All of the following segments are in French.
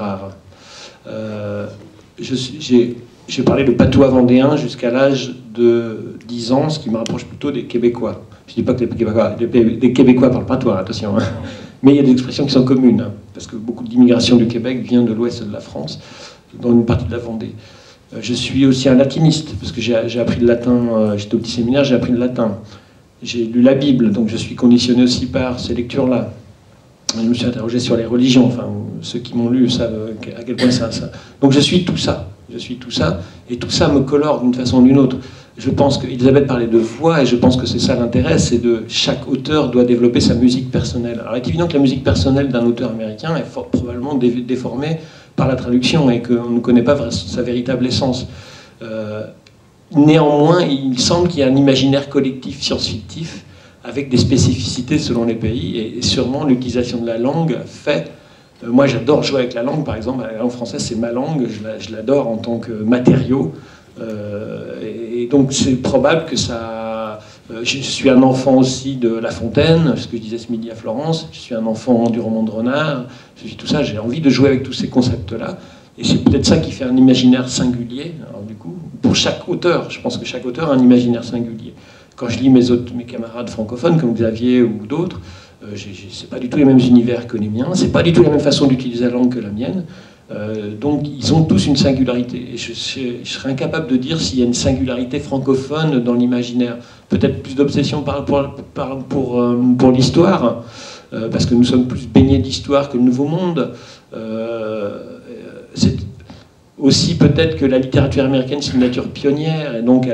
rare. J'ai parlé de patois vendéen jusqu'à l'âge de 10 ans, ce qui me rapproche plutôt des Québécois. Je ne dis pas que les Québécois parlent patois, attention. Hein. Mais il y a des expressions qui sont communes, hein, parce que beaucoup d'immigration du Québec vient de l'ouest de la France, dans une partie de la Vendée. Je suis aussi un latiniste, parce que j'ai appris le latin, j'étais au petit séminaire, j'ai appris le latin. J'ai lu la Bible, donc je suis conditionné aussi par ces lectures-là. Je me suis interrogé sur les religions, enfin, ceux qui m'ont lu savent à quel point ça. Donc je suis tout ça, et tout ça me colore d'une façon ou d'une autre. Je pense qu'Elisabeth parlait de voix, et je pense que c'est ça l'intérêt, c'est de chaque auteur doit développer sa musique personnelle. Alors il est évident que la musique personnelle d'un auteur américain est probablement déformée par la traduction, et qu'on ne connaît pas sa véritable essence. Néanmoins, il semble qu'il y a un imaginaire collectif science-fictif avec des spécificités selon les pays, et sûrement l'utilisation de la langue fait... moi, j'adore jouer avec la langue, par exemple. La langue française, c'est ma langue, je l'adore en tant que matériau. Et donc, c'est probable que ça... je suis un enfant aussi de La Fontaine, ce que je disais ce midi à Florence. Je suis un enfant du roman de Renard. Je suis tout ça, j'ai envie de jouer avec tous ces concepts-là. Et c'est peut-être ça qui fait un imaginaire singulier. Alors, du coup, pour chaque auteur, je pense que chaque auteur a un imaginaire singulier. Quand je lis mes camarades francophones, comme Xavier ou d'autres, c'est pas du tout les mêmes univers que les miens, c'est pas du tout la même façon d'utiliser la langue que la mienne. Donc ils ont tous une singularité. Et je serais incapable de dire s'il y a une singularité francophone dans l'imaginaire. Peut-être plus d'obsession pour l'histoire, parce que nous sommes plus baignés d'histoire que le Nouveau Monde. C'est aussi peut-être que la littérature américaine, c'est une nature pionnière, et donc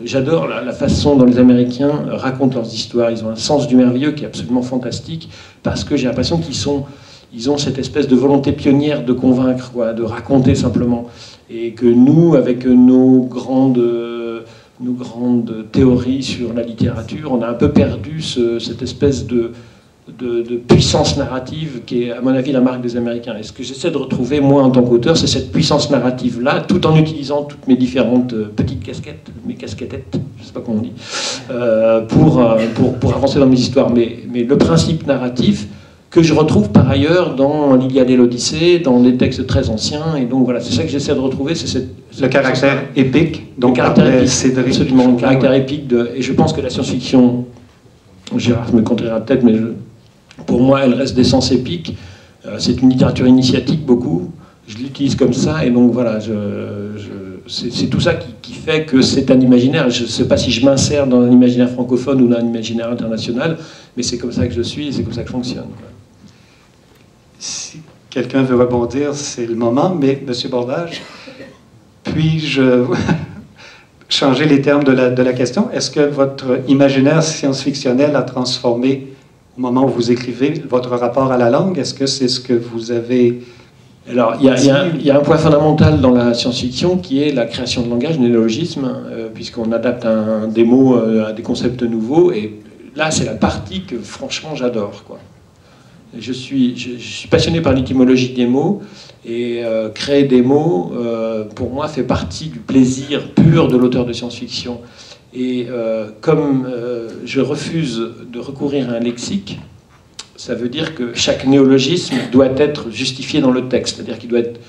j'adore la façon dont les Américains racontent leurs histoires. Ils ont un sens du merveilleux qui est absolument fantastique, parce que j'ai l'impression qu'ils ont cette espèce de volonté pionnière de convaincre, quoi, de raconter simplement. Et que nous, avec nos grandes théories sur la littérature, on a un peu perdu cette espèce de puissance narrative qui est, à mon avis, la marque des Américains. Et ce que j'essaie de retrouver, moi, en tant qu'auteur, c'est cette puissance narrative-là, tout en utilisant toutes mes différentes petites casquettes, mes casquettettes, je ne sais pas comment on dit, pour avancer dans mes histoires. Mais le principe narratif, que je retrouve par ailleurs dans l'Iliade et l'Odyssée, dans les textes très anciens, et donc voilà, c'est ça que j'essaie de retrouver, c'est le caractère épique, donc le caractère épique, absolument, le caractère épique, et je pense que la science-fiction, Gérard me contredira peut-être, mais pour moi, elle reste d'essence épique. C'est une littérature initiatique, beaucoup. Je l'utilise comme ça, et donc voilà, c'est tout ça qui fait que c'est un imaginaire. Je ne sais pas si je m'insère dans un imaginaire francophone ou dans un imaginaire international, mais c'est comme ça que je suis, et c'est comme ça que je fonctionne, quoi. Si quelqu'un veut rebondir, c'est le moment, mais M. Bordage, puis-je changer les termes de la question? Est-ce que votre imaginaire science-fictionnel a transformé, au moment où vous écrivez, votre rapport à la langue? Est-ce que c'est ce que vous avez... Alors, il y a un point fondamental dans la science-fiction qui est la création de langage, néologisme, puisqu'on adapte des mots à des concepts nouveaux, et là, c'est la partie que, franchement, j'adore, quoi. Je suis passionné par l'étymologie des mots, et créer des mots, pour moi, fait partie du plaisir pur de l'auteur de science-fiction. Et comme je refuse de recourir à un lexique, ça veut dire que chaque néologisme doit être justifié dans le texte, c'est-à-dire qu'il doit être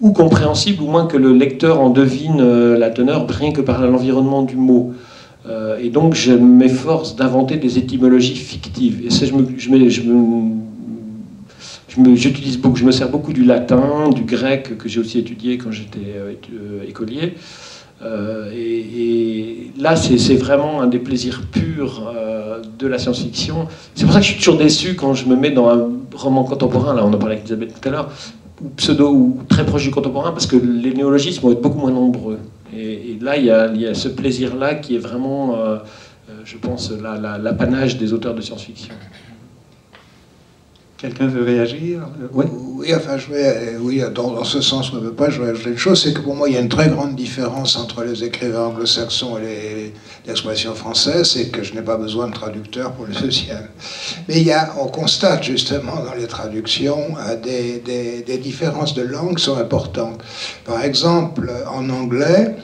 ou compréhensible, ou moins que le lecteur en devine la teneur, rien que par l'environnement du mot. Et donc je m'efforce d'inventer des étymologies fictives. Et ça, je me sers beaucoup du latin, du grec, que j'ai aussi étudié quand j'étais écolier. Et là, c'est vraiment un des plaisirs purs de la science-fiction. C'est pour ça que je suis toujours déçu quand je me mets dans un roman contemporain, là on en parlait avec Elisabeth tout à l'heure, ou pseudo, ou très proche du contemporain, parce que les néologismes vont être beaucoup moins nombreux. Et là, il y a ce plaisir-là qui est vraiment, je pense, l'apanage des auteurs de science-fiction. Quelqu'un veut réagir? Oui. Oui, enfin, dans ce sens, je ne veux pas, je vais ajouter une chose, c'est que pour moi, il y a une très grande différence entre les écrivains anglo-saxons et l'expression française, c'est que je n'ai pas besoin de traducteur pour le deuxième. Mais on constate justement dans les traductions des différences de langue qui sont importantes. Par exemple, en anglais,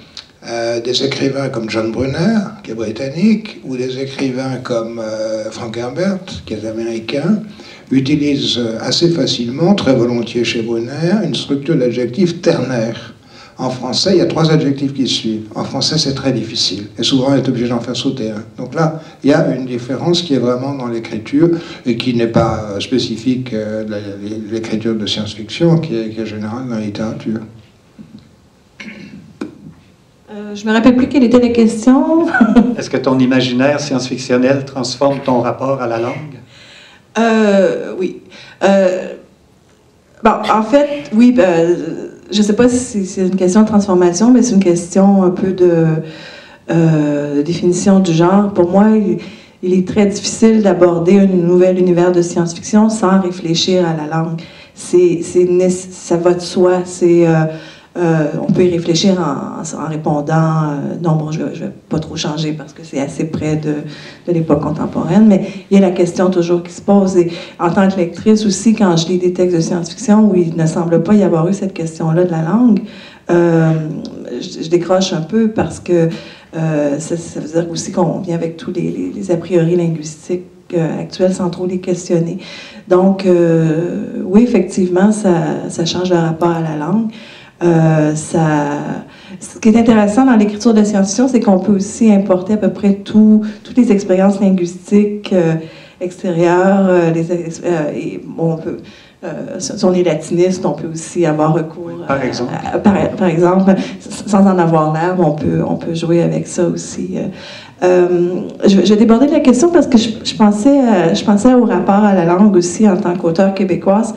des écrivains comme John Brunner, qui est britannique, ou des écrivains comme Frank Herbert, qui est américain, utilisent assez facilement, très volontiers chez Brunner, une structure d'adjectif ternaire. En français, il y a 3 adjectifs qui suivent. En français, c'est très difficile. Et souvent, on est obligé d'en faire sauter un. Donc là, il y a une différence qui est vraiment dans l'écriture et qui n'est pas spécifique de l'écriture de science-fiction, qui est générale dans la littérature. Je ne me rappelle plus quelle était la question. Est-ce que ton imaginaire science-fictionnel transforme ton rapport à la langue? Oui. Bon, en fait, oui, je ne sais pas si c'est une question de transformation, mais c'est une question un peu de définition du genre. Pour moi, il est très difficile d'aborder un nouvel univers de science-fiction sans réfléchir à la langue. Ça va de soi. On peut y réfléchir en répondant non, bon, je vais pas trop changer parce que c'est assez près de l'époque contemporaine, mais il y a la question toujours qui se pose. Et en tant que lectrice aussi, quand je lis des textes de science-fiction où il ne semble pas y avoir eu cette question-là de la langue, je décroche un peu parce que ça veut dire aussi qu'on vient avec tous les a priori linguistiques actuels sans trop les questionner. Donc, oui, effectivement, ça change le rapport à la langue. Ce qui est intéressant dans l'écriture de science-fiction, c'est qu'on peut aussi importer à peu près toutes les expériences linguistiques extérieures. On peut, si on est latiniste, on peut aussi avoir recours. Par exemple. Par exemple, sans en avoir l'air, on peut jouer avec ça aussi. Je vais déborder de la question parce que je pensais au rapport à la langue aussi en tant qu'auteure québécoise.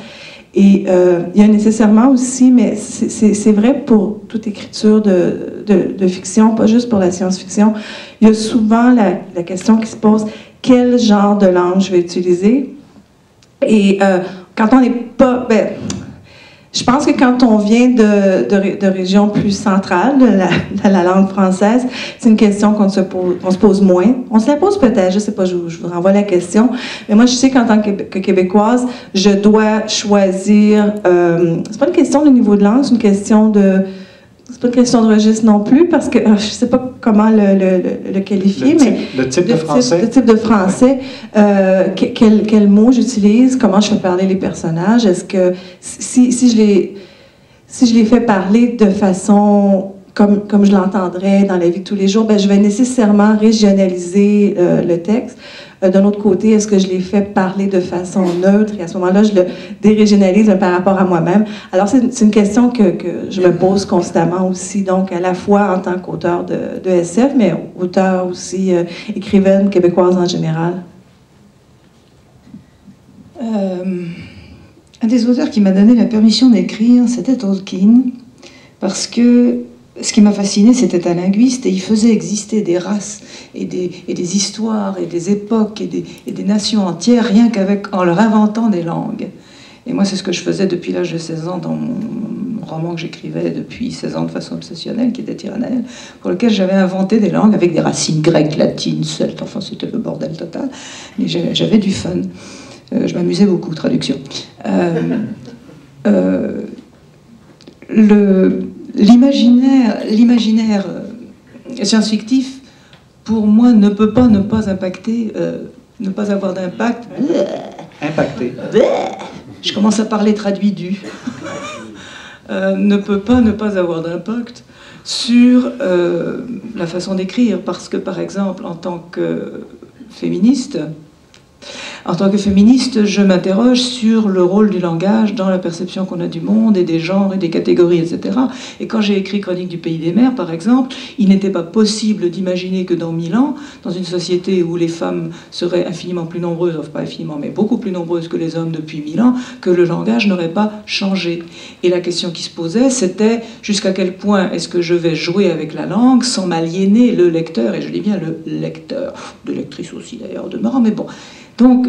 Et il y a nécessairement aussi, mais c'est vrai pour toute écriture de fiction, pas juste pour la science-fiction, il y a souvent la question qui se pose, quel genre de langue je vais utiliser? Et quand on n'est pas... je pense que quand on vient de régions plus centrales de la langue française, c'est une question qu'on se pose moins. On se la pose peut-être, je ne sais pas, je vous renvoie la question. Mais moi, je sais qu'en tant que Québécoise, je dois choisir... c'est pas une question de niveau de langue, c'est une question de... C'est pas une question de registre non plus, parce que je ne sais pas comment le qualifier, mais... Le type de français. Le type de français. Quel mot j'utilise, comment je fais parler les personnages. Est-ce que si je les fais parler de façon comme je l'entendrais dans la vie de tous les jours, je vais nécessairement régionaliser le texte. D'un autre côté, est-ce que je les fais parler de façon neutre et à ce moment-là, je le dérégionalise par rapport à moi-même? Alors, c'est une question que je me pose constamment aussi, donc à la fois en tant qu'auteur de SF, mais auteur aussi, écrivaine québécoise en général. Un des auteurs qui m'a donné la permission d'écrire, c'était Tolkien, parce que ce qui m'a fasciné, c'était un linguiste et il faisait exister des races et des histoires et des époques et des nations entières rien qu'en leur inventant des langues. Et moi, c'est ce que je faisais depuis l'âge de 16 ans dans mon roman que j'écrivais depuis 16 ans de façon obsessionnelle, qui était Tyrannel, pour lequel j'avais inventé des langues avec des racines grecques, latines, celtes, enfin c'était le bordel total, mais j'avais du fun. Je m'amusais beaucoup, traduction. L'imaginaire science-fictif, pour moi, ne peut pas ne pas impacter, ne pas avoir d'impact. Impacté. Je commence à parler traduit du. Ne peut pas ne pas avoir d'impact sur la façon d'écrire, parce que, par exemple, en tant que féministe, je m'interroge sur le rôle du langage dans la perception qu'on a du monde et des genres et des catégories, etc. Et quand j'ai écrit Chronique du Pays des Mers, par exemple, il n'était pas possible d'imaginer que dans 1000 ans, dans une société où les femmes seraient infiniment plus nombreuses, enfin pas infiniment, mais beaucoup plus nombreuses que les hommes depuis 1000 ans, que le langage n'aurait pas changé. Et la question qui se posait, c'était jusqu'à quel point est-ce que je vais jouer avec la langue sans m'aliéner le lecteur, et je dis bien le lecteur, de lectrice aussi d'ailleurs, demeurant, mais bon. Donc,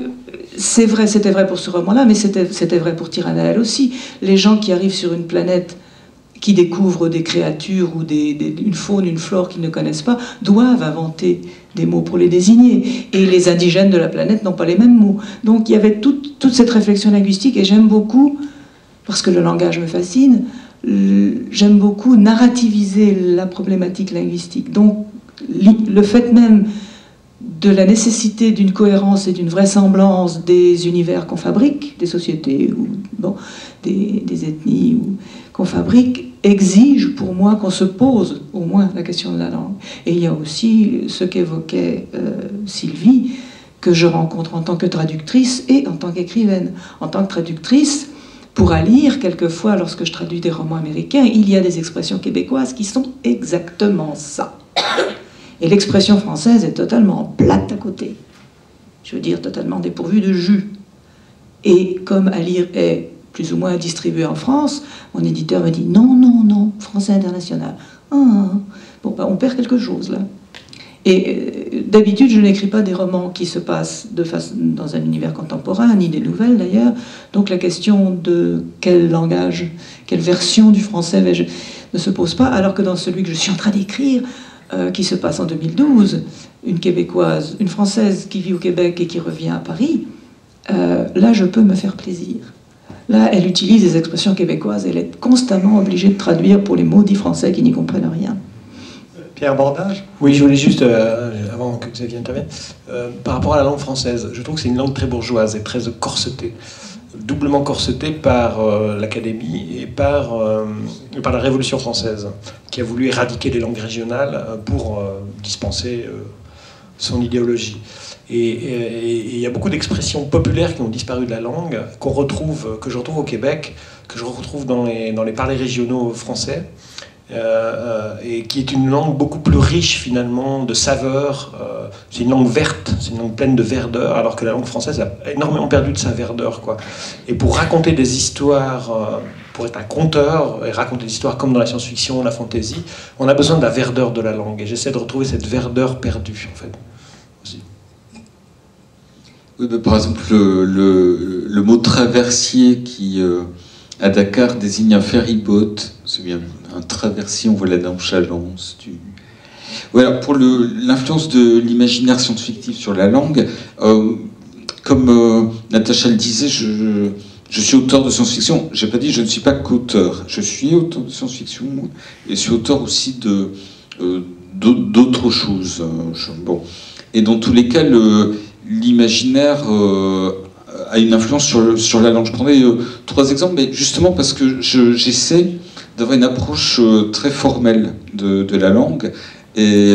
c'est vrai, c'était vrai pour ce roman-là, mais c'était vrai pour Tyrannel aussi. Les gens qui arrivent sur une planète, qui découvrent des créatures ou une faune, une flore qu'ils ne connaissent pas, doivent inventer des mots pour les désigner. Et les indigènes de la planète n'ont pas les mêmes mots. Donc, il y avait toute cette réflexion linguistique, et j'aime beaucoup, parce que le langage me fascine, j'aime beaucoup narrativiser la problématique linguistique. Donc, le fait même de la nécessité d'une cohérence et d'une vraisemblance des univers qu'on fabrique, des sociétés ou bon, des ethnies qu'on fabrique, exige pour moi qu'on se pose au moins la question de la langue. Et il y a aussi ce qu'évoquait Sylvie, que je rencontre en tant que traductrice et en tant qu'écrivaine. En tant que traductrice, pour à lire, quelquefois, lorsque je traduis des romans américains, il y a des expressions québécoises qui sont exactement ça. Et l'expression française est totalement plate à côté. Je veux dire, totalement dépourvue de jus. Et comme à lire est plus ou moins distribué en France, mon éditeur me dit non, non, non, français international. Bon, ben, on perd quelque chose là. Et d'habitude, je n'écris pas des romans qui se passent dans un univers contemporain, ni des nouvelles d'ailleurs. Donc la question de quel langage, quelle version du français vais-je ne se pose pas, alors que dans celui que je suis en train d'écrire, qui se passe en 2012, une Québécoise, une Française qui vit au Québec et qui revient à Paris, là je peux me faire plaisir. Là, elle utilise des expressions québécoises, elle est constamment obligée de traduire pour les maudits Français qui n'y comprennent rien. Pierre Bordage ? Oui, je voulais juste, avant que Xavier intervienne, par rapport à la langue française, je trouve que c'est une langue très bourgeoise et très corsetée. Doublement corsetée par l'Académie et par la Révolution française, qui a voulu éradiquer les langues régionales pour dispenser son idéologie. Et il y a beaucoup d'expressions populaires qui ont disparu de la langue, que je retrouve au Québec, que je retrouve dans les parlers régionaux français, et qui est une langue beaucoup plus riche finalement de saveurs. C'est une langue verte, c'est une langue pleine de verdeur, alors que la langue française a énormément perdu de sa verdeur, quoi. Et pour raconter des histoires, pour être un conteur et raconter des histoires comme dans la science-fiction, la fantasy, on a besoin de la verdeur de la langue. Et j'essaie de retrouver cette verdeur perdue, en fait. Aussi. Oui, bah, par exemple, le mot traversier qui, à Dakar, désigne un ferryboat. C'est bien un traversier, on voit la nonchalance du... Voilà, pour l'influence de l'imaginaire science-fictif sur la langue, comme Natacha le disait, je suis auteur de science-fiction. J'ai pas dit je ne suis pas qu'auteur. Je suis auteur de science-fiction et je suis auteur aussi d'autres choses. Bon. Et dans tous les cas, l'imaginaire a une influence sur la langue. Je prendrai 3 exemples, mais justement parce que j'essaie d'avoir une approche très formelle de la langue et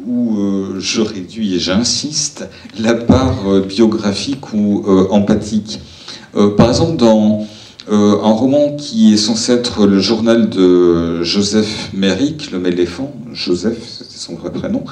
où je réduis et j'insiste la part biographique ou empathique. Par exemple, dans un roman qui est censé être le journal de Joseph Merrick, l'homme éléphant, Joseph, c'était son vrai prénom,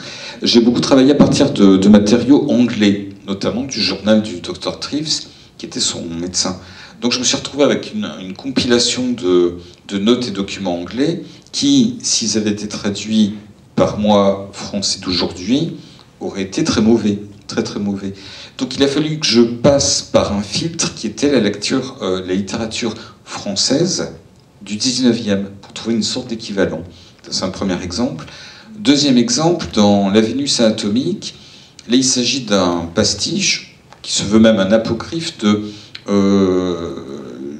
j'ai beaucoup travaillé à partir de matériaux anglais, notamment du journal du Dr Treves, qui était son médecin. Donc je me suis retrouvé avec une compilation de notes et documents anglais qui, s'ils avaient été traduits par moi, français d'aujourd'hui, auraient été très mauvais, très très mauvais. Donc il a fallu que je passe par un filtre qui était la littérature française du 19e, pour trouver une sorte d'équivalent. C'est un premier exemple. Deuxième exemple, dans La Vénus atomique, là il s'agit d'un pastiche, qui se veut même un apocryphe de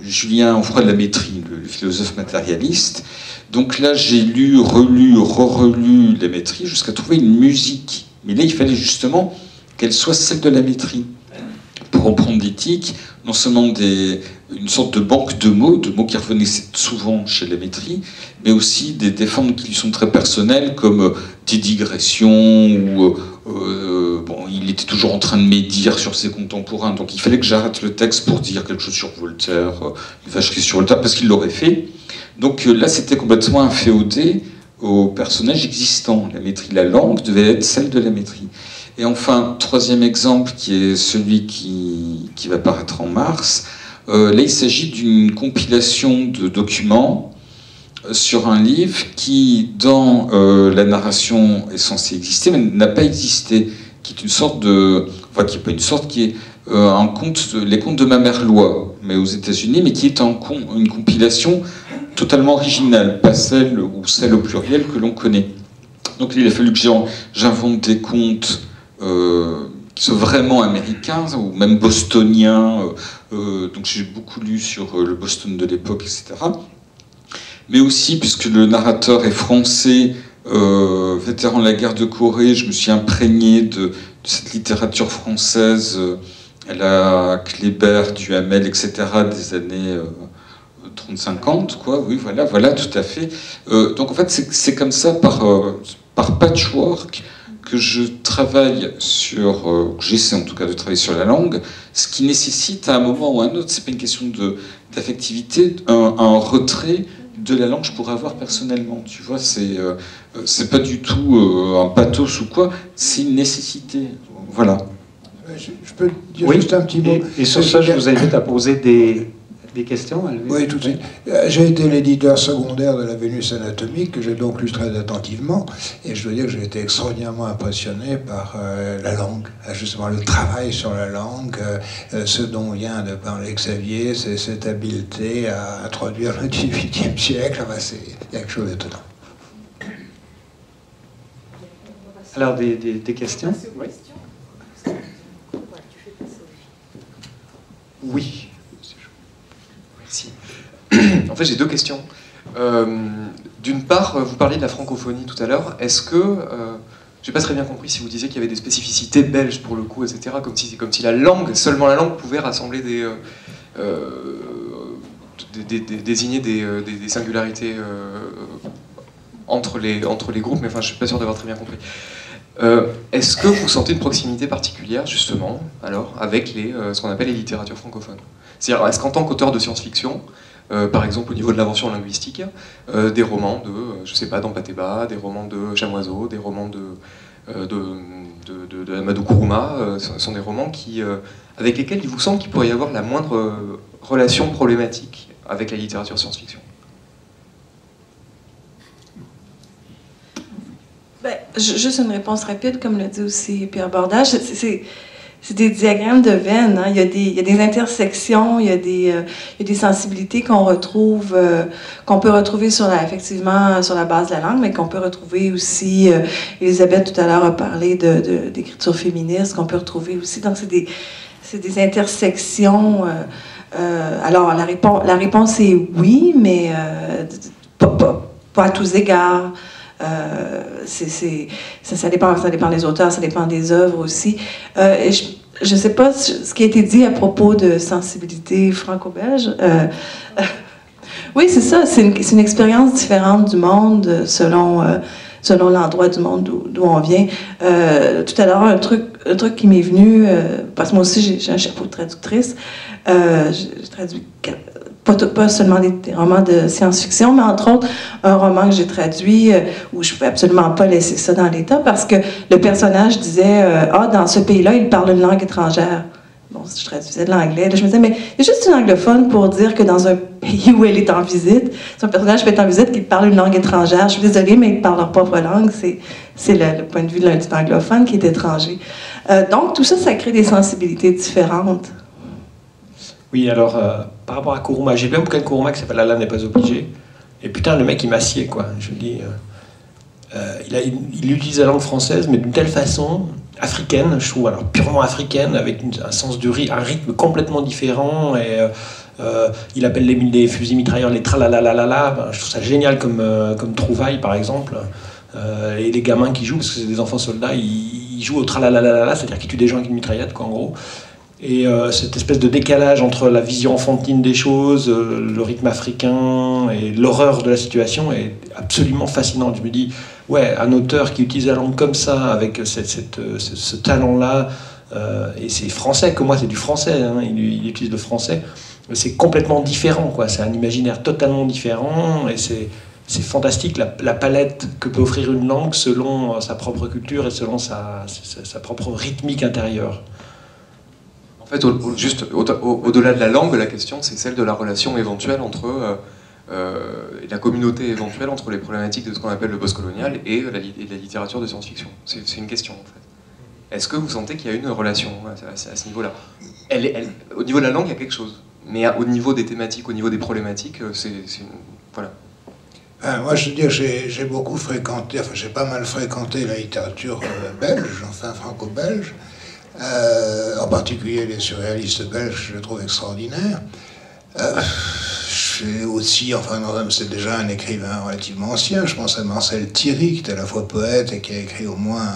Julien Onfroy-Lamétrie, le philosophe matérialiste. Donc là, j'ai lu, relu, re-relu Lamétrie jusqu'à trouver une musique. Mais là, il fallait justement qu'elle soit celle de Lamétrie. Pour reprendre l'éthique, non seulement une sorte de banque de mots qui revenaient souvent chez Lamétrie, mais aussi des formes qui lui sont très personnelles, comme des digressions, ou il était toujours en train de médire sur ses contemporains, donc il fallait que j'arrête le texte pour dire quelque chose sur Voltaire, une vacherie sur Voltaire, parce qu'il l'aurait fait. Donc là, c'était complètement inféodé au personnage existant. Lamétrie, la langue devait être celle de Lamétrie. Et enfin, troisième exemple, qui est celui qui va paraître en mars, là, il s'agit d'une compilation de documents sur un livre qui, dans la narration, est censé exister, mais n'a pas existé, qui est une sorte de... Enfin, qui n'est pas une sorte, qui est les contes de ma mère Loi, mais aux États-Unis, mais qui est une compilation totalement originale, pas celle ou celle au pluriel que l'on connaît. Donc il a fallu que j'invente des contes qui sont vraiment américains ou même bostoniens. Donc j'ai beaucoup lu sur le Boston de l'époque, etc. mais aussi puisque le narrateur est français, vétéran de la guerre de Corée, je me suis imprégné de cette littérature française, la Kléber, Duhamel, etc., des années 30-50, quoi, oui, voilà, tout à fait. Donc en fait, c'est comme ça, par patchwork, que je travaille sur, j'essaie en tout cas de travailler sur la langue, ce qui nécessite à un moment ou à un autre, c'est pas une question d'affectivité, un retrait de la langue que je pourrais avoir personnellement, tu vois, c'est pas du tout un pathos ou quoi, c'est une nécessité, voilà. Je peux dire juste un petit mot. Et sur ça, je vous invite à poser des questions. Oui, tout de suite. J'ai été l'éditeur secondaire de la Vénus anatomique, que j'ai donc lu très attentivement, et je dois dire que j'ai été extraordinairement impressionné par la langue, justement le travail sur la langue, ce dont vient de parler Xavier, c'est cette habileté à introduire le XVIIIe siècle. Enfin, il y a quelque chose d'étonnant. Alors, des questions? Oui. Oui. Merci. En fait, j'ai deux questions. D'une part, vous parliez de la francophonie tout à l'heure. Est-ce que, j'ai pas très bien compris si vous disiez qu'il y avait des spécificités belges pour le coup, etc., comme si la langue, seulement la langue, pouvait rassembler désigner des singularités entre les groupes, mais enfin, je suis pas sûr d'avoir très bien compris. Est-ce que vous sentez une proximité particulière, justement, alors, avec ce qu'on appelle les littératures francophones? C'est-à-dire, est-ce qu'en tant qu'auteur de science-fiction, par exemple au niveau de l'invention linguistique, des romans de, je sais pas, d'Ampateba, des romans de Chamoiseau, des romans de Amadou Kourouma, sont des romans avec lesquels il vous semble qu'il pourrait y avoir la moindre relation problématique avec la littérature science-fiction? Ben, juste une réponse rapide, comme l'a dit aussi Pierre Bordage. C'est des diagrammes de veines. Hein. Il y a des intersections, il y a des sensibilités qu'on retrouve, qu'on peut retrouver effectivement sur la base de la langue, mais qu'on peut retrouver aussi. Elisabeth tout à l'heure a parlé d'écriture féministe, qu'on peut retrouver aussi. Donc c'est des intersections. Alors la réponse est oui, mais pas à tous égards. Ça dépend des auteurs, ça dépend des œuvres aussi. Je ne sais pas ce qui a été dit à propos de sensibilité franco-belge. Oui, c'est ça, c'est une expérience différente du monde selon l'endroit du monde d'où on vient. Tout à l'heure, un truc qui m'est venu, parce que moi aussi j'ai un chapeau de traductrice, j'ai traduit pas seulement des romans de science-fiction, mais entre autres, un roman que j'ai traduit où je ne pouvais absolument pas laisser ça dans l'état parce que le personnage disait dans ce pays-là, il parle une langue étrangère. Bon, je traduisais de l'anglais. Je me disais, mais il y a juste une anglophone pour dire que dans un pays où elle est en visite, son personnage peut être en visite, qu'il parle une langue étrangère. Je suis désolée, mais il parle leur propre langue. C'est le point de vue de l'anglophone qui est étranger. Donc, tout ça, ça crée des sensibilités différentes. Oui, alors, par rapport à Kourouma, j'ai lu un bouquin de Kourouma qui s'appelle Allah n'est pas obligé. Et putain, le mec, il m'assied, quoi. Je dis, il utilise la langue française, mais d'une telle façon, africaine, je trouve, alors purement africaine, avec un sens du un rythme complètement différent. Et il appelle les fusils mitrailleurs les tralalalala. Ben, je trouve ça génial comme trouvaille, par exemple. Et les gamins qui jouent, parce que c'est des enfants soldats, ils jouent au tralalalala, c'est-à-dire qu'ils tuent des gens avec une mitraillette, quoi, en gros. Et cette espèce de décalage entre la vision enfantine des choses, le rythme africain et l'horreur de la situation est absolument fascinante. Je me dis, ouais, un auteur qui utilise la langue comme ça, avec ce talent-là, et c'est français, comme moi c'est du français, hein, il utilise le français, c'est complètement différent, quoi. C'est un imaginaire totalement différent, et c'est fantastique la palette que peut offrir une langue selon sa propre culture et selon sa propre rythmique intérieure. En fait, juste au-delà de la langue, la question, c'est celle de la relation éventuelle entre la communauté éventuelle entre les problématiques de ce qu'on appelle le post-colonial et la littérature de science-fiction. C'est une question, en fait. Est-ce que vous sentez qu'il y a une relation à ce niveau-là? Au niveau de la langue, il y a quelque chose. Mais au niveau des thématiques, au niveau des problématiques, voilà. Moi, je veux dire, j'ai beaucoup fréquenté, enfin, j'ai pas mal fréquenté la littérature belge, enfin franco-belge. En particulier les surréalistes belges, je les trouve extraordinaires. Je j'ai aussi, enfin, c'est déjà un écrivain relativement ancien. Je pense à Marcel Thierry, qui est à la fois poète et qui a écrit au moins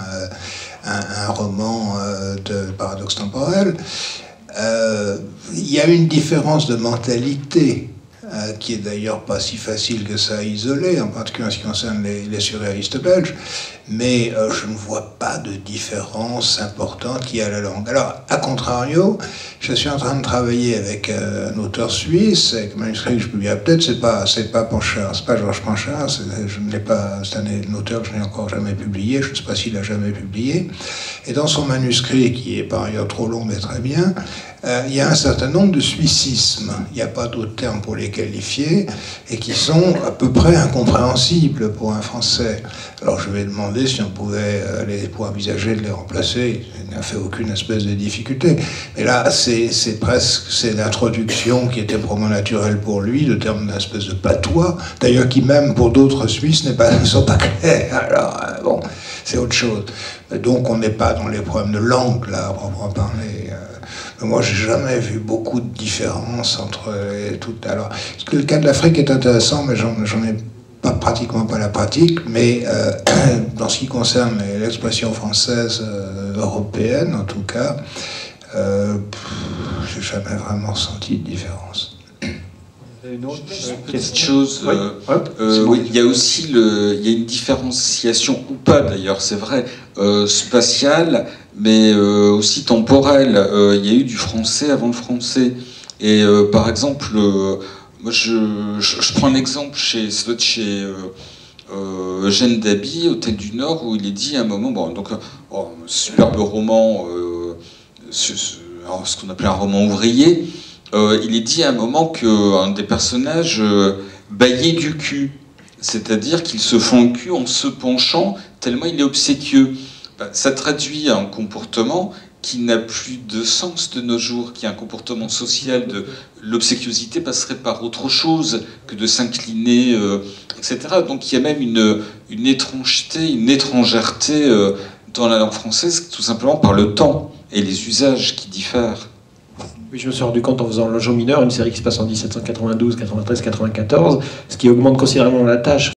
un roman de paradoxe temporel. Il y a une différence de mentalité qui est d'ailleurs pas si facile que ça à isoler, en particulier en ce qui concerne les surréalistes belges, mais je ne vois pas de différence importante liée à la langue. Alors, à contrario, je suis en train de travailler avec un auteur suisse, avec un manuscrit que je publie peut-être, c'est pas Panchard, c'est pas Georges Panchard, je ne l'ai pas, c'est un auteur que je n'ai encore jamais publié, je ne sais pas s'il a jamais publié, et dans son manuscrit, qui est par ailleurs trop long mais très bien, il y a un certain nombre de suicismes, il n'y a pas d'autres termes pour les qualifier, et qui sont à peu près incompréhensibles pour un Français. Alors je vais demander si on pouvait envisager de les remplacer, il n'a fait aucune espèce de difficulté. Mais là, c'est l'introduction qui était probablement naturelle pour lui, de termes d'une espèce de patois, d'ailleurs qui même pour d'autres Suisses ne sont pas clairs. Alors, bon, c'est autre chose. Donc on n'est pas dans les problèmes de langue, là, à proprement parler. Moi, j'ai jamais vu beaucoup de différences entre toutes. Alors, le cas de l'Afrique est intéressant, mais j'en ai pratiquement pas la pratique. Mais dans ce qui concerne l'expression française européenne, en tout cas, j'ai jamais vraiment ressenti de différence. Une autre petite chose. Oui, il y a aussi il y a une différenciation ou pas d'ailleurs, c'est vrai, spatiale, mais aussi temporelle. Il y a eu du français avant le français. Et par exemple, moi je prends un exemple chez Eugène Daby, Hôtel du Nord, où il est dit à un moment, bon, donc un superbe roman, ce qu'on appelait un roman ouvrier. Il est dit à un moment qu'un des personnages bâillait du cul, c'est-à-dire qu'il se fend le cul en se penchant tellement il est obséquieux. Ça traduit un comportement qui n'a plus de sens de nos jours, qui est un comportement social de l'obséquiosité passerait par autre chose que de s'incliner, etc. Donc il y a même une étrangeté, une étrangèreté dans la langue française, tout simplement par le temps et les usages qui diffèrent. Oui, je me suis rendu compte en faisant L'Ange mineur, une série qui se passe en 1792, 93, 94, ce qui augmente considérablement la tâche.